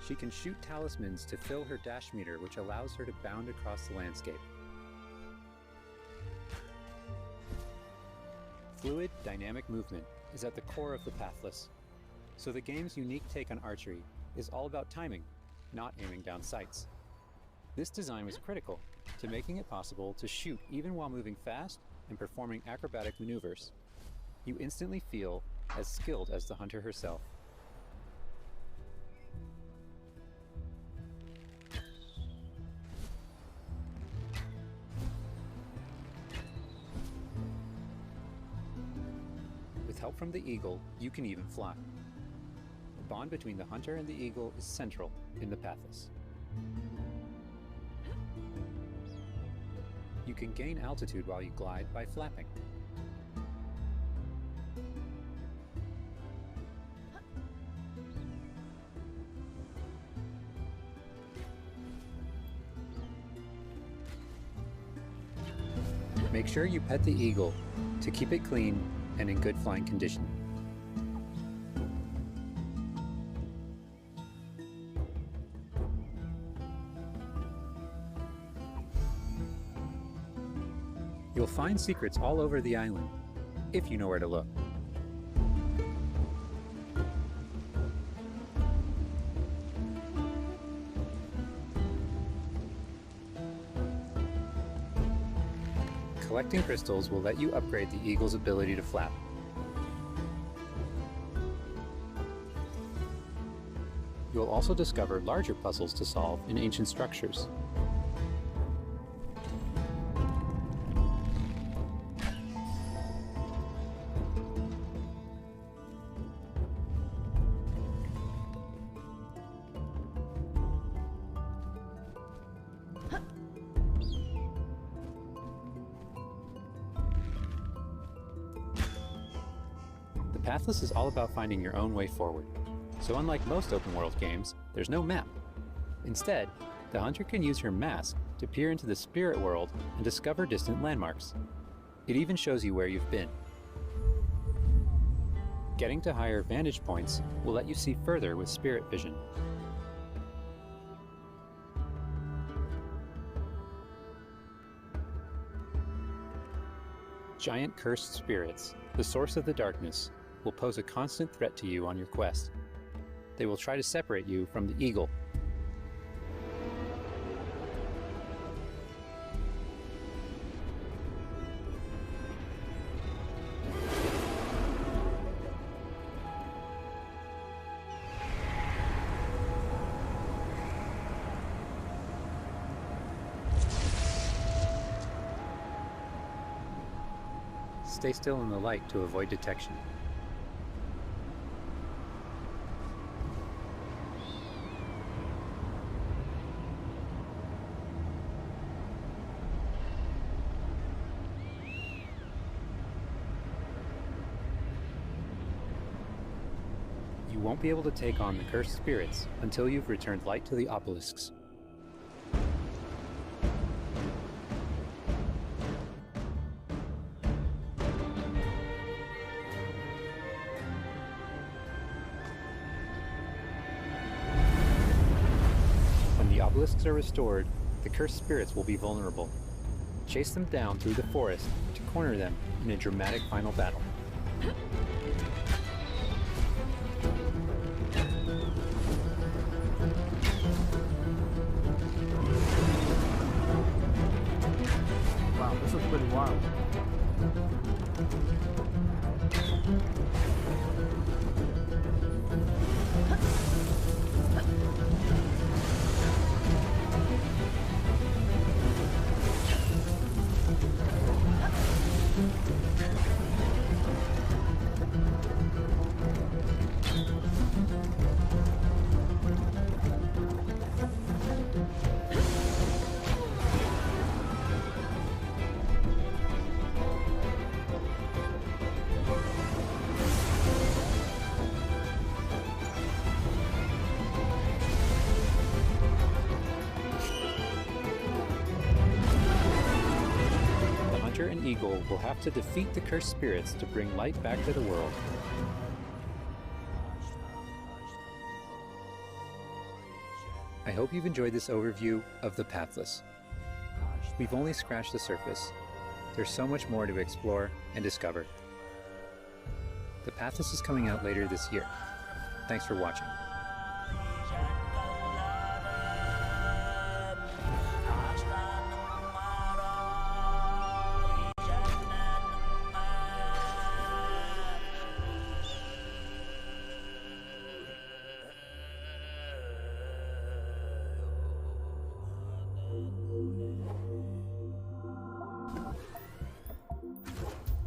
She can shoot talismans to fill her dash meter, which allows her to bound across the landscape. Fluid, dynamic movement is at the core of the Pathless, so the game's unique take on archery is all about timing, not aiming down sights. This design was critical to making it possible to shoot even while moving fast and performing acrobatic maneuvers. You instantly feel as skilled as the hunter herself. With help from the eagle, you can even fly. The bond between the hunter and the eagle is central in the Pathless. You can gain altitude while you glide by flapping. Make sure you pet the eagle to keep it clean and in good flying condition. You'll find secrets all over the island, if you know where to look. Collecting crystals will let you upgrade the eagle's ability to flap. You'll also discover larger puzzles to solve in ancient structures. The Pathless is all about finding your own way forward. So unlike most open-world games, there's no map. Instead, the hunter can use her mask to peer into the spirit world and discover distant landmarks. It even shows you where you've been. Getting to higher vantage points will let you see further with spirit vision. Giant cursed spirits, the source of the darkness, will pose a constant threat to you on your quest. They will try to separate you from the eagle. Stay still in the light to avoid detection. You won't be able to take on the cursed spirits until you've returned light to the obelisks. When the obelisks are restored, the cursed spirits will be vulnerable. Chase them down through the forest to corner them in a dramatic final battle. Wow, this is pretty wild. And Eagle will have to defeat the cursed spirits to bring light back to the world. I hope you've enjoyed this overview of the Pathless. We've only scratched the surface. There's so much more to explore and discover. The Pathless is coming out later this year. Thanks for watching.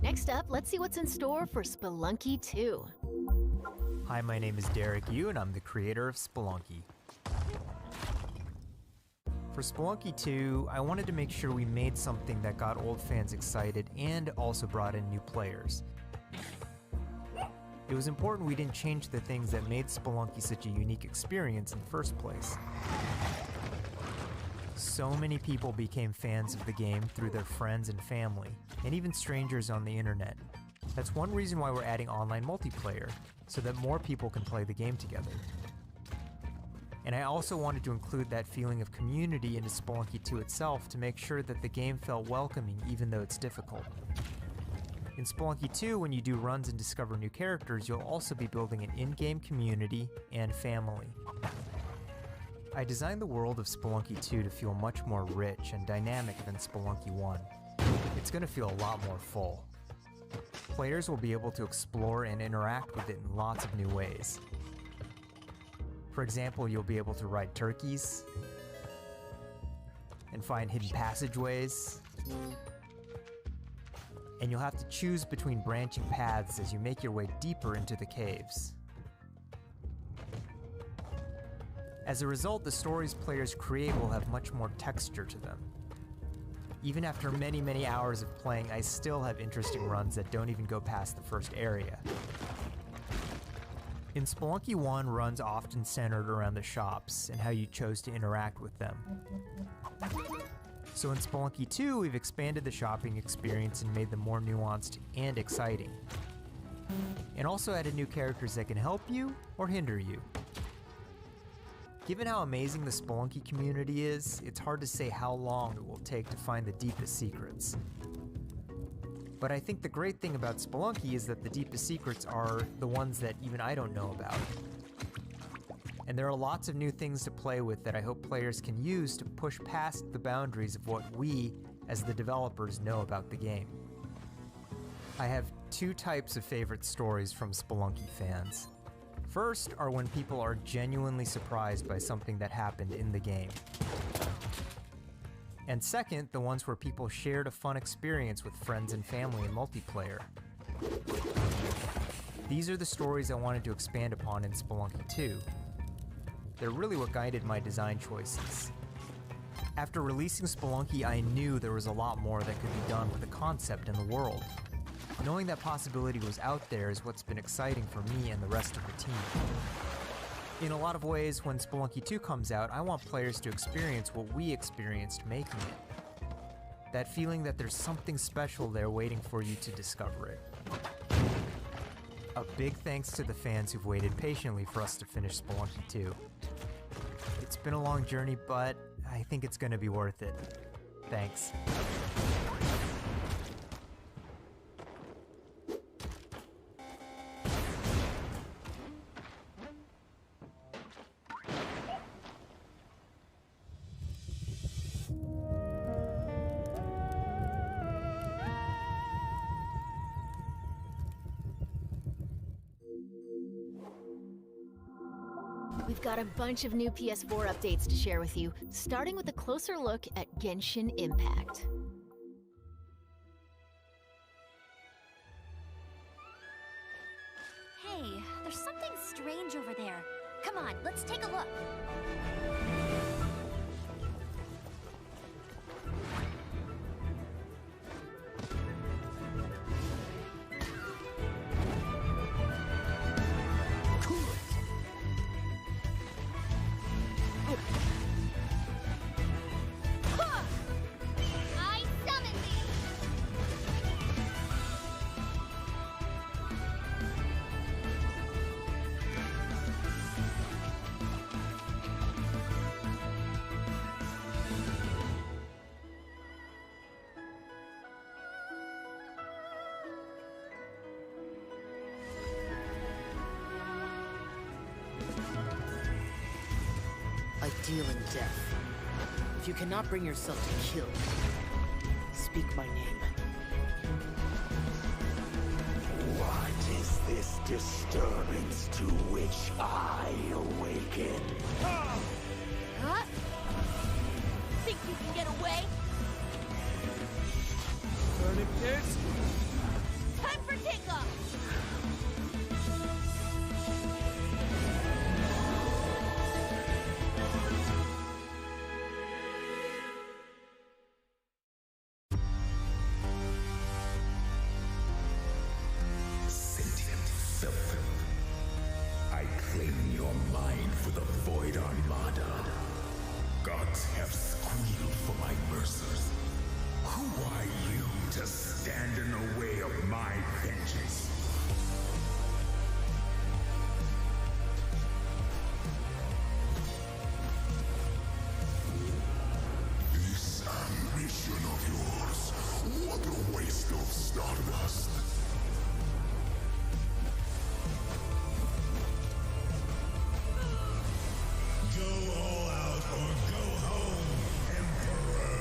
Next up, let's see what's in store for Spelunky 2. Hi, my name is Derek Yu, and I'm the creator of Spelunky. For Spelunky 2, I wanted to make sure we made something that got old fans excited and also brought in new players. It was important we didn't change the things that made Spelunky such a unique experience in the first place. So many people became fans of the game through their friends and family, and even strangers on the internet. That's one reason why we're adding online multiplayer, so that more people can play the game together. And I also wanted to include that feeling of community into Spelunky 2 itself to make sure that the game felt welcoming even though it's difficult. In Spelunky 2, when you do runs and discover new characters, you'll also be building an in-game community and family. I designed the world of Spelunky 2 to feel much more rich and dynamic than Spelunky 1. It's going to feel a lot more full. Players will be able to explore and interact with it in lots of new ways. For example, you'll be able to ride turkeys, and find hidden passageways, and you'll have to choose between branching paths as you make your way deeper into the caves. As a result, the stories players create will have much more texture to them. Even after many hours of playing, I still have interesting runs that don't even go past the first area. In Spelunky 1, runs often centered around the shops and how you chose to interact with them. So in Spelunky 2, we've expanded the shopping experience and made them more nuanced and exciting. And also added new characters that can help you or hinder you. Given how amazing the Spelunky community is, it's hard to say how long it will take to find the deepest secrets. But I think the great thing about Spelunky is that the deepest secrets are the ones that even I don't know about. And there are lots of new things to play with that I hope players can use to push past the boundaries of what we, as the developers, know about the game. I have two types of favorite stories from Spelunky fans. First are when people are genuinely surprised by something that happened in the game. And second, the ones where people shared a fun experience with friends and family in multiplayer. These are the stories I wanted to expand upon in Spelunky 2. They're really what guided my design choices. After releasing Spelunky, I knew there was a lot more that could be done with the concept and the world. Knowing that possibility was out there is what's been exciting for me and the rest of the team. In a lot of ways, when Spelunky 2 comes out, I want players to experience what we experienced making it. That feeling that there's something special there waiting for you to discover it. A big thanks to the fans who've waited patiently for us to finish Spelunky 2. It's been a long journey, but I think it's going to be worth it. Thanks. We've got a bunch of new PS4 updates to share with you, starting with a closer look at Genshin Impact. Hey, there's something strange over there. Come on, let's take a look. I summon thee! I deal in death. If you cannot bring yourself to kill, speak my name. What is this disturbance to which I awaken? Huh? Think you can get away? Burning kids? Time for takeoff! Sentient self. I claim your mind for the Void Armada. Gods have squealed for my mercies. Who are you to stand in the way of my vengeance? This ambition of yours, what a waste of stardust. Go all out or go home, Emperor!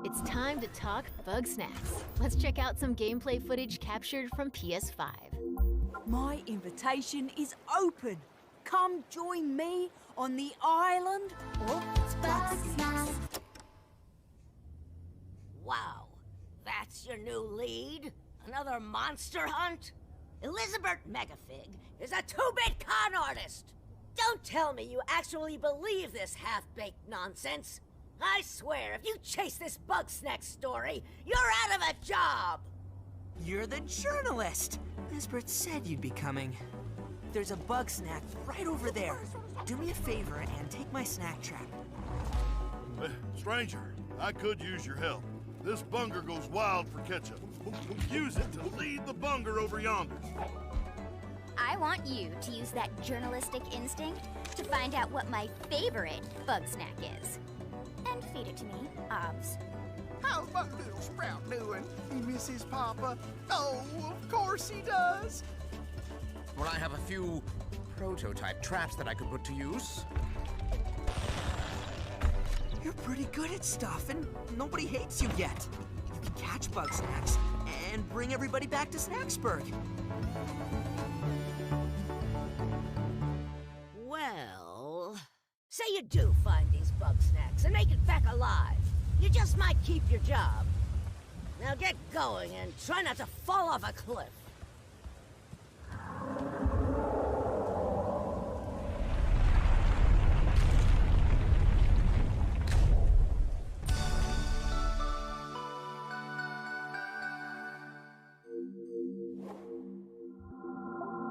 It's time to talk Bug Snacks. Let's check out some gameplay footage captured from PS5. My invitation is open. Come join me on the island of Bug Snacks. Wow, that's your new lead? Another monster hunt? Elizabeth Megafig is a two-bit con artist! Don't tell me you actually believe this half-baked nonsense! I swear, if you chase this Bug Snack story, you're out of a job! You're the journalist! Lisbeth said you'd be coming. There's a bug snack right over there. Do me a favor and take my snack trap. Stranger, I could use your help. This bunger goes wild for ketchup. Use it to lead the bunger over yonder. I want you to use that journalistic instinct to find out what my favorite bug snack is. And feed it to me, obs. How's my little sprout doing? He miss his papa? Oh, of course he does. Well, I have a few prototype traps that I could put to use. You're pretty good at stuff, and nobody hates you yet. You can catch bug snacks and bring everybody back to Snacksburg. Well, say you do find these bug snacks and make it back alive. You just might keep your job. Now get going and try not to fall off a cliff.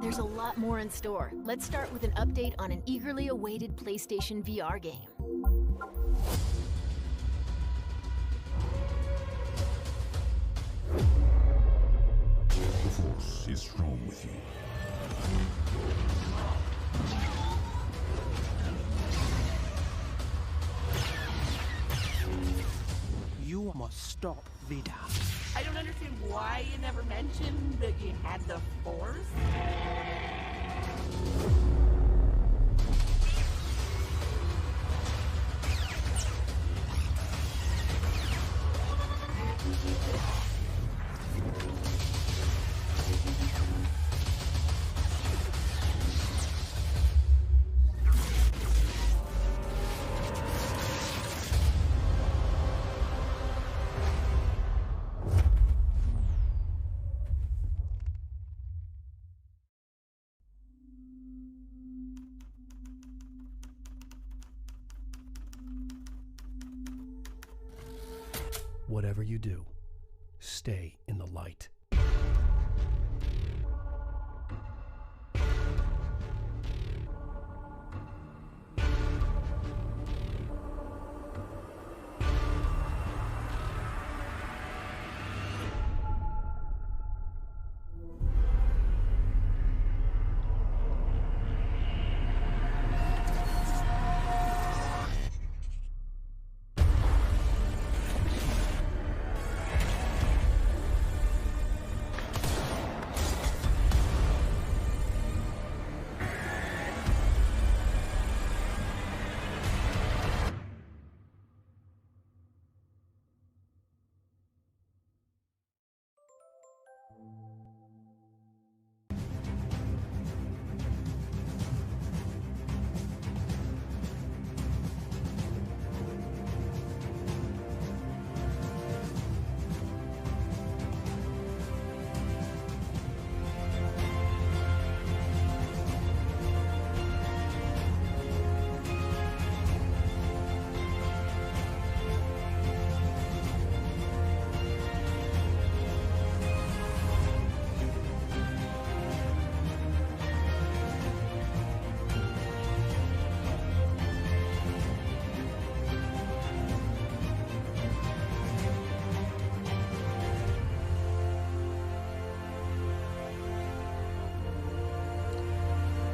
There's a lot more in store. Let's start with an update on an eagerly awaited PlayStation VR game. The Force is strong with you. You must stop Vida. I don't understand why you never mentioned that you had the Force. Whatever you do, stay in the light.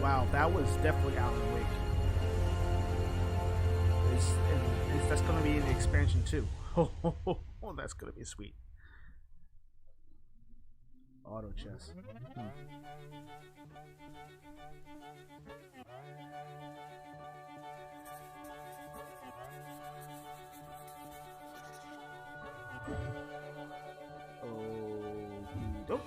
Wow, that was definitely Alan Wake. That's going to be in the expansion too. Oh, that's going to be sweet. Auto chess. Oh,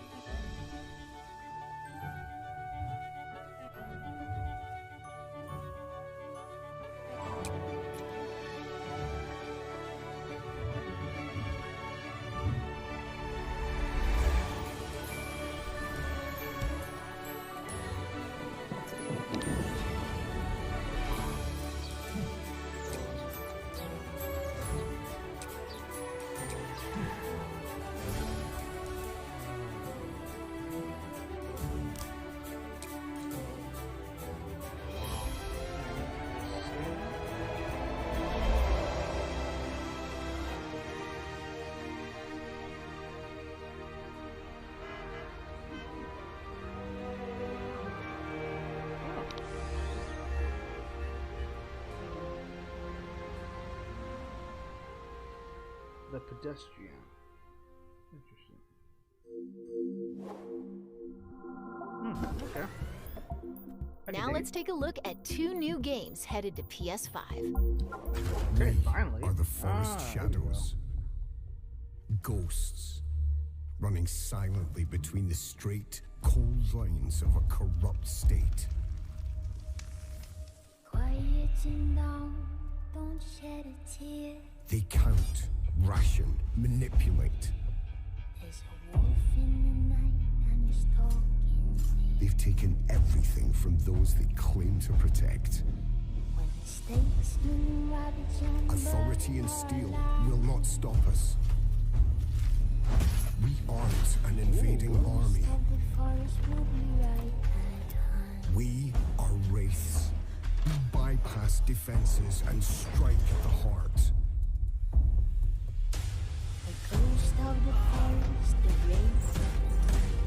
the pedestrian. Interesting. Okay. Now let's take a look at 2 new games headed to PS5. Okay, finally. Are the forest shadows. Ghosts. Running silently between the straight, cold lines of a corrupt state. Quieten down, don't shed a tear. They count, ration, manipulate. There's a wolf in the night and he's talking to me. They've taken everything from those they claim to protect. When the stakes loom ravage on Authority and steel will not stop us. We aren't an invading army. of the forest will be right behind. past defenses and strike at the heart. The ghost of the forest, the race of the night.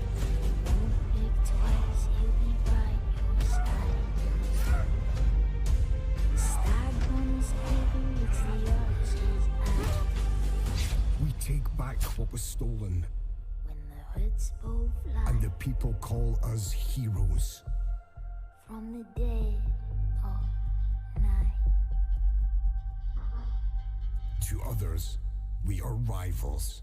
Won't blink twice, he'll be by your side. Stag on his table, it's the archer's eye. We take back what was stolen, When the hoods both fly and the people call us heroes. from the dead of night. To others, we are rivals.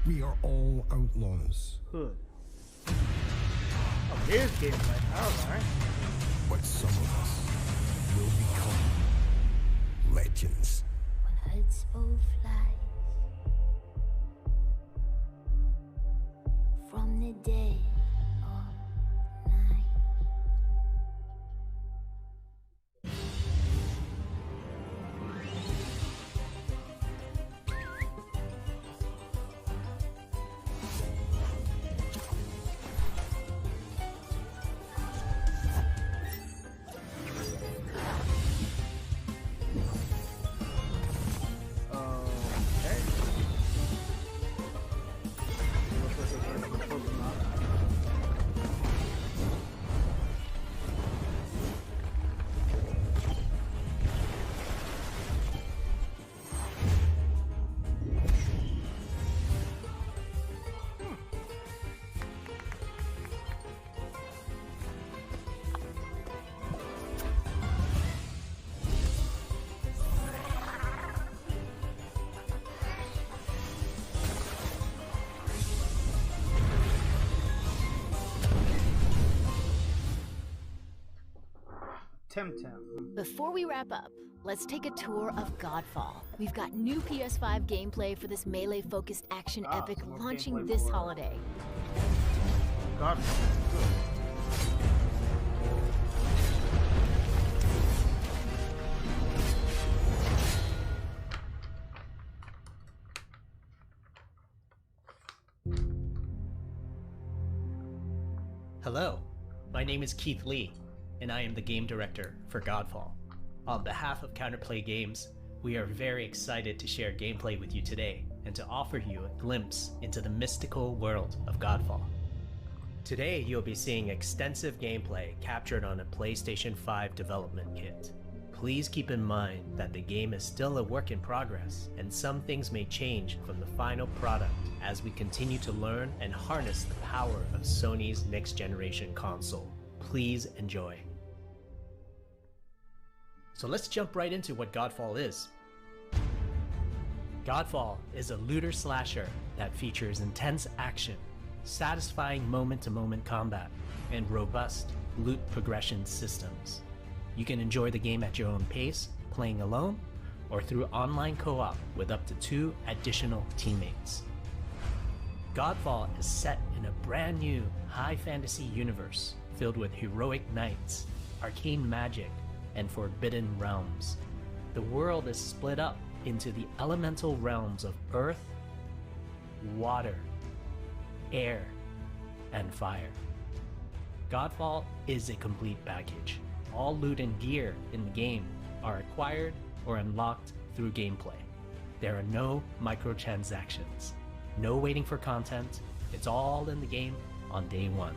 We are all outlaws. Hood. Oh, here's gameplay. Oh, alright. But some of us will become legends. When hoods both fly from the dead of night. Temtem. Before we wrap up, let's take a tour of Godfall. We've got new PS5 gameplay for this melee-focused action epic some more launching gameplay this for- holiday. Godfall. Hello, my name is Keith Lee, and I am the game director for Godfall. On behalf of Counterplay Games, we are very excited to share gameplay with you today and to offer you a glimpse into the mystical world of Godfall. Today, you'll be seeing extensive gameplay captured on a PlayStation 5 development kit. Please keep in mind that the game is still a work in progress, and some things may change from the final product as we continue to learn and harness the power of Sony's next generation console. Please enjoy. So let's jump right into what Godfall is. Godfall is a looter slasher that features intense action, satisfying moment-to-moment combat, and robust loot progression systems. You can enjoy the game at your own pace, playing alone, or through online co-op with up to 2 additional teammates. Godfall is set in a brand new high fantasy universe filled with heroic knights, arcane magic, and forbidden realms. The world is split up into the elemental realms of earth, water, air, and fire. Godfall is a complete package. All loot and gear in the game are acquired or unlocked through gameplay. There are no microtransactions, no waiting for content. It's all in the game on day one.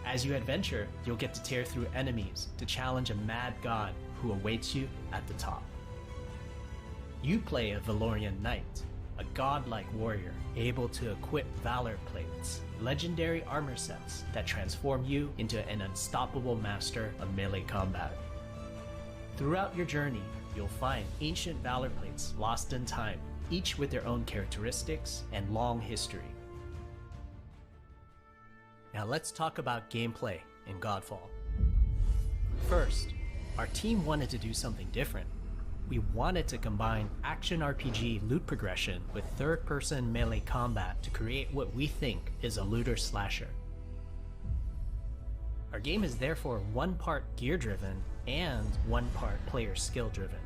As you adventure, you'll get to tear through enemies to challenge a mad god who awaits you at the top. You play a Valorian knight, a godlike warrior able to equip valor plates, legendary armor sets that transform you into an unstoppable master of melee combat. Throughout your journey, you'll find ancient valor plates lost in time, each with their own characteristics and long history. Now let's talk about gameplay in Godfall. First, our team wanted to do something different. We wanted to combine action RPG loot progression with third-person melee combat to create what we think is a looter slasher. Our game is therefore one part gear-driven and one part player skill-driven.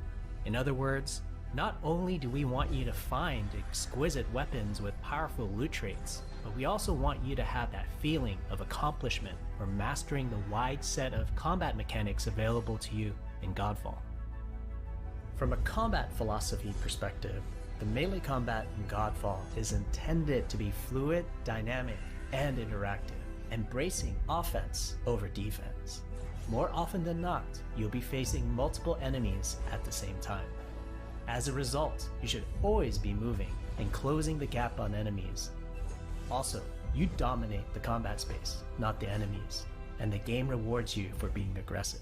In other words, not only do we want you to find exquisite weapons with powerful loot traits, but we also want you to have that feeling of accomplishment or mastering the wide set of combat mechanics available to you in Godfall. From a combat philosophy perspective, the melee combat in Godfall is intended to be fluid, dynamic, and interactive, embracing offense over defense. More often than not, you'll be facing multiple enemies at the same time. As a result, you should always be moving and closing the gap on enemies. Also, you dominate the combat space, not the enemies, and the game rewards you for being aggressive.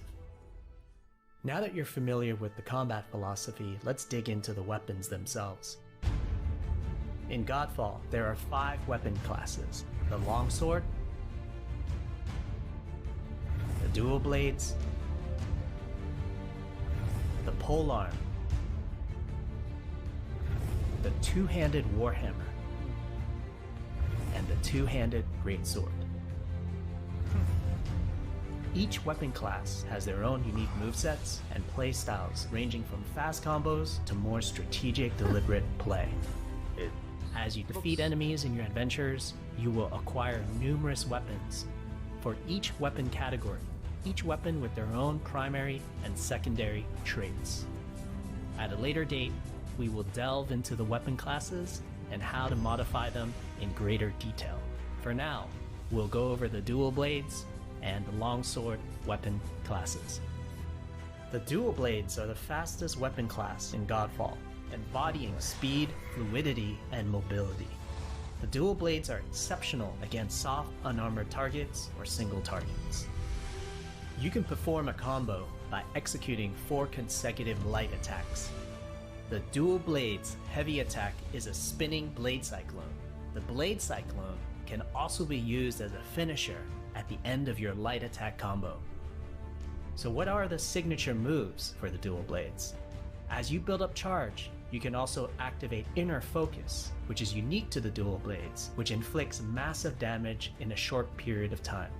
Now that you're familiar with the combat philosophy, let's dig into the weapons themselves. In Godfall, there are 5 weapon classes: the longsword, the dual blades, the polearm, the two-handed warhammer, and the two-handed greatsword. Each weapon class has their own unique movesets and playstyles, ranging from fast combos to more strategic, deliberate play. As you defeat enemies in your adventures, you will acquire numerous weapons for each weapon category, each weapon with their own primary and secondary traits. At a later date, we will delve into the weapon classes and how to modify them in greater detail. For now, we'll go over the dual blades and the longsword weapon classes. The dual blades are the fastest weapon class in Godfall, embodying speed, fluidity, and mobility. The dual blades are exceptional against soft, unarmored targets or single targets. You can perform a combo by executing 4 consecutive light attacks. The dual blades heavy attack is a spinning blade cyclone. The blade cyclone can also be used as a finisher at the end of your light attack combo. So what are the signature moves for the dual blades? As you build up charge, you can also activate Inner Focus, which is unique to the dual blades, which inflicts massive damage in a short period of time.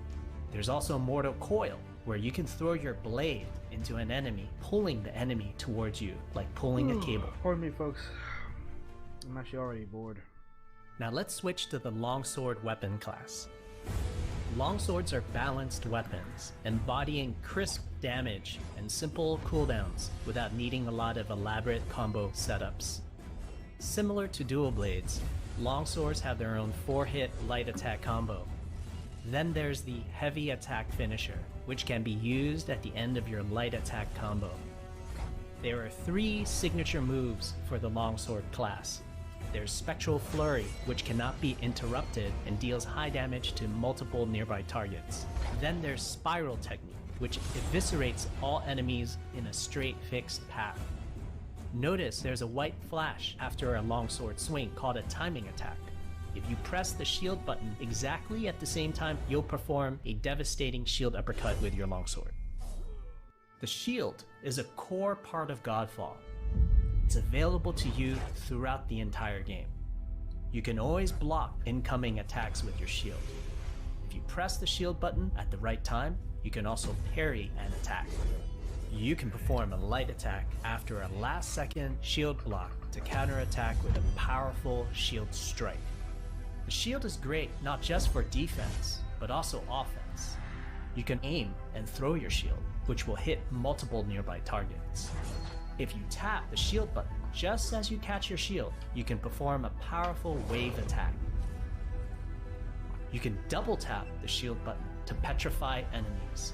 There's also Mortal Coil, where you can throw your blade into an enemy, pulling the enemy towards you, like pulling a cable. Pardon me, folks. I'm actually already bored. Now let's switch to the longsword weapon class. Longswords are balanced weapons, embodying crisp damage and simple cooldowns without needing a lot of elaborate combo setups. Similar to dual blades, longswords have their own 4-hit light attack combo. Then there's the heavy attack finisher, which can be used at the end of your light attack combo. There are 3 signature moves for the longsword class. There's Spectral Flurry, which cannot be interrupted and deals high damage to multiple nearby targets. Then there's Spiral Technique, which eviscerates all enemies in a straight fixed path. Notice there's a white flash after a longsword swing called a timing attack. If you press the shield button exactly at the same time, you'll perform a devastating shield uppercut with your longsword. The shield is a core part of Godfall. It's available to you throughout the entire game. You can always block incoming attacks with your shield. If you press the shield button at the right time, you can also parry an attack. You can perform a light attack after a last-second shield block to counterattack with a powerful shield strike. The shield is great not just for defense, but also offense. You can aim and throw your shield, which will hit multiple nearby targets. If you tap the shield button just as you catch your shield, you can perform a powerful wave attack. You can double tap the shield button to petrify enemies.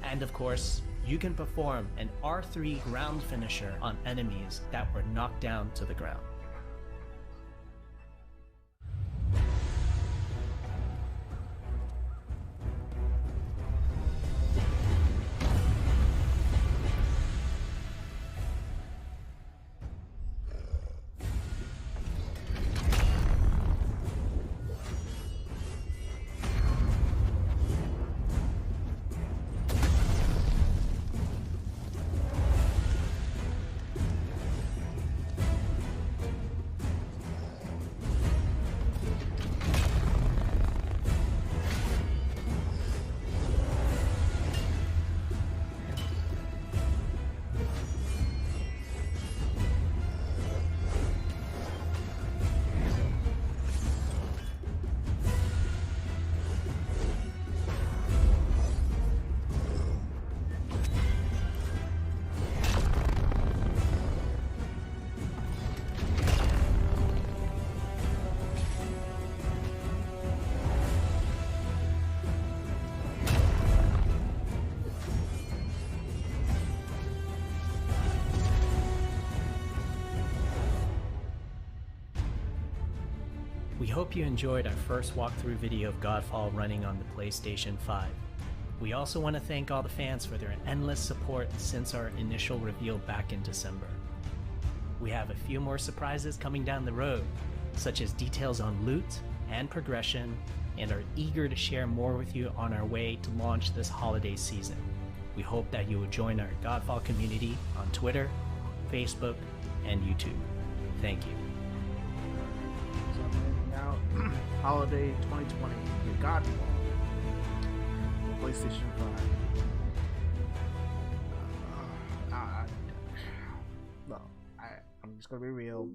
And of course, you can perform an R3 ground finisher on enemies that were knocked down to the ground. We hope you enjoyed our first walkthrough video of Godfall running on the PlayStation 5. We also want to thank all the fans for their endless support since our initial reveal back in December. We have a few more surprises coming down the road, such as details on loot and progression, and are eager to share more with you on our way to launch this holiday season. We hope that you will join our Godfall community on Twitter, Facebook, and YouTube. Thank you. So now, holiday 2020, the Godfall, the PlayStation 5. I'm just gonna be real.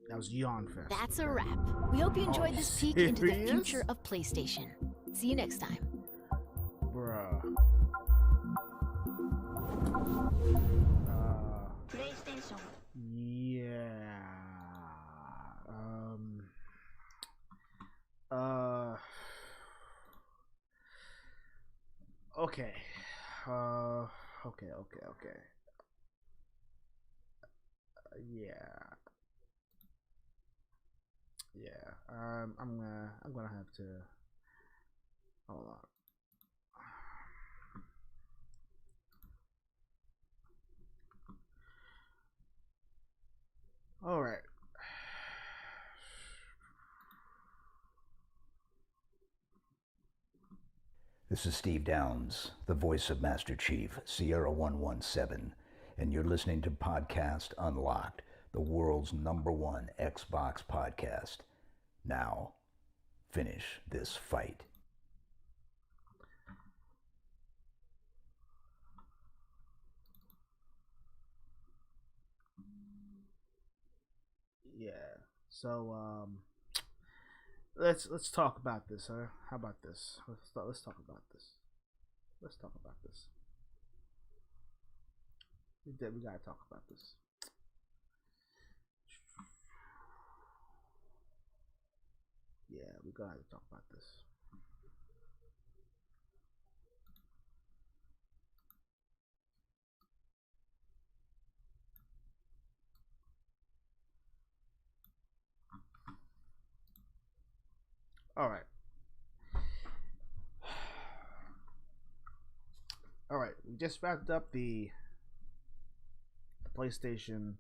That was Yawn Fest. That's a wrap. We hope you enjoyed this peek into the future of PlayStation. See you next time. Bruh. PlayStation. Yeah. Okay. Okay. Yeah. I'm gonna have to hold on. All right. This is Steve Downs, the voice of Master Chief, Sierra 117, and you're listening to Podcast Unlocked, the world's #1 Xbox podcast. Now, finish this fight. Yeah. So let's talk about this, huh? How about this? Let's talk about this. We gotta talk about this. Yeah, we gotta talk about this. All right. We just wrapped up the PlayStation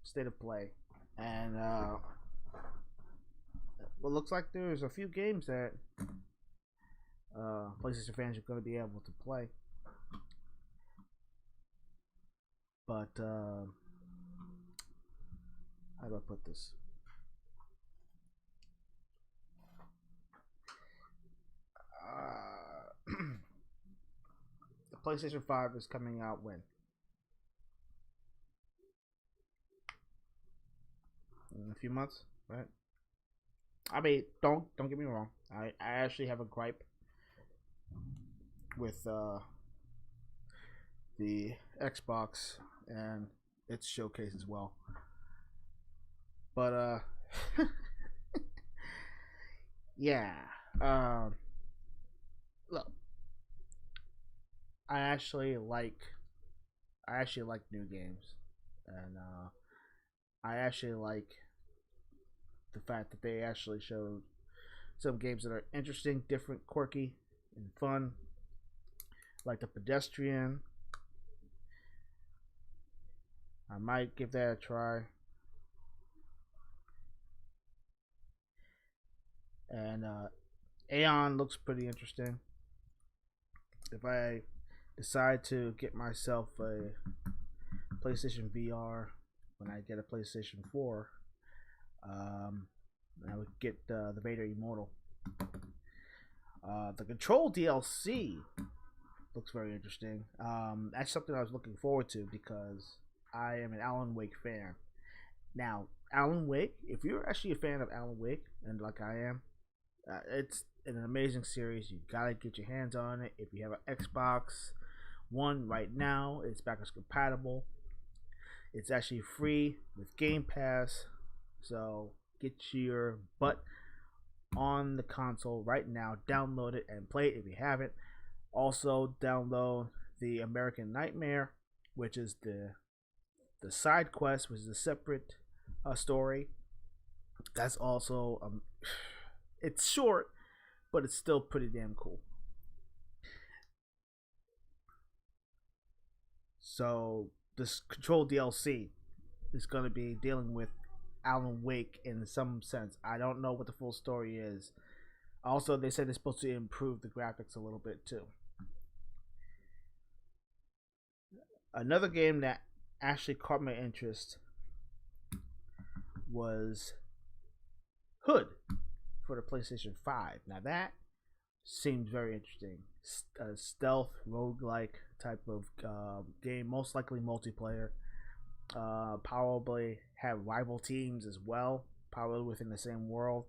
State of Play, and well, looks like there's a few games that PlayStation fans are going to be able to play, but how do I put this? The PlayStation 5 is coming out when? In a few months, right? I mean, don't get me wrong. I actually have a gripe with the Xbox and its showcase as well. But yeah. Look, I actually like new games, and I actually like the fact that they actually showed some games that are interesting, different, quirky, and fun, like the Pedestrian. I might give that a try. And Aeon looks pretty interesting. If I decide to get myself a PlayStation VR when I get a PlayStation 4, I would get the Vader Immortal. The Control DLC looks very interesting. That's something I was looking forward to because I am an Alan Wake fan. Now, Alan Wake, if you're actually a fan of Alan Wake, and like I am, it's an amazing series. You gotta get your hands on it. If you have an Xbox One right now, it's backwards compatible. It's actually free with Game Pass, so get your butt on the console right now. Download it and play it if you haven't. Also, download the American Nightmare, which is the side quest, which is a separate story. That's also it's short, but it's still pretty damn cool. So this Control DLC is going to be dealing with Alan Wake in some sense. I don't know what the full story is. Also, they said it's supposed to improve the graphics a little bit too. Another game that actually caught my interest was Hood for the PlayStation 5. Now that seems very interesting. Stealth, roguelike type of game, most likely multiplayer. Probably have rival teams as well, probably within the same world.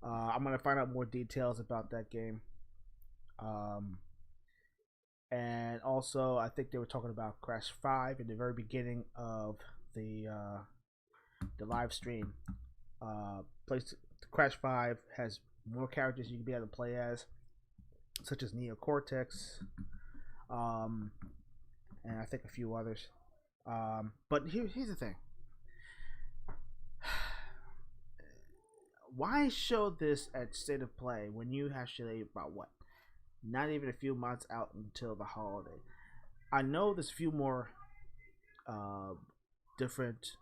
I'm going to find out more details about that game. And also, I think they were talking about Crash 5 in the very beginning of the live stream. Crash 5 has more characters you can be able to play as, such as Neo Cortex, and I think a few others. But here's the thing. Why show this at State of Play when you actually about what? Not even a few months out until the holiday. I know there's a few more different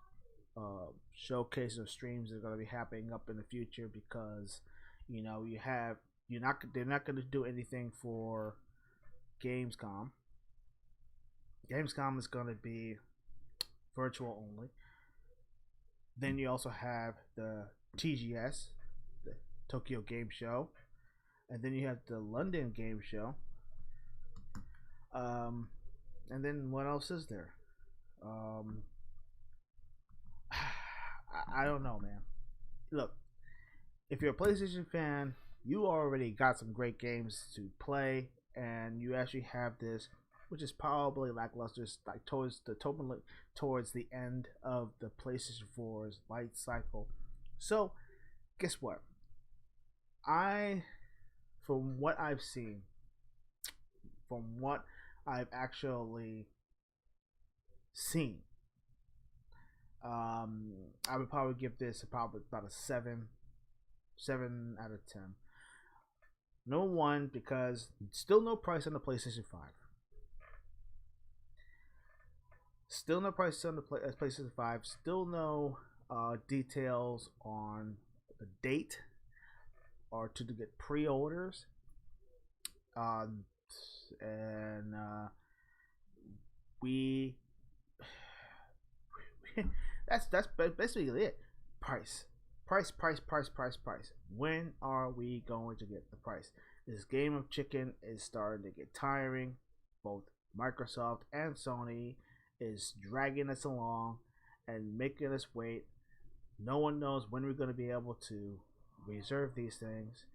showcases or streams that are going to be happening up in the future because they're not going to do anything for Gamescom. Gamescom is going to be virtual only. Then you also have the TGS, the Tokyo Game Show, and then you have the London Game Show. And then what else is there? I don't know, man. Look, if you're a PlayStation fan, you already got some great games to play, and you actually have this, which is probably lackluster, like towards the end of the PlayStation 4's life cycle. So, guess what? From what I've seen, from what I've actually seen, I would probably give this probably about a 7 out of 10. No one, because still no price on the PlayStation 5. Still no price on the PlayStation 5. Still no details on the date or to get pre-orders. And that's basically it. Price. When are we going to get the price? This game of chicken is starting to get tiring. Both Microsoft and Sony is dragging us along and making us wait. No one knows when we're going to be able to reserve these things.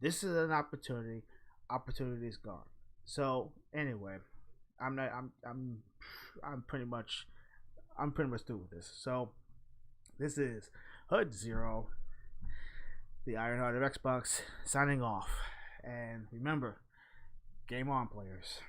This is an opportunity. Opportunity is gone. So anyway, I'm pretty much through with this. So this is Hood Zero, the Ironheart of Xbox, signing off. And remember, game on, players.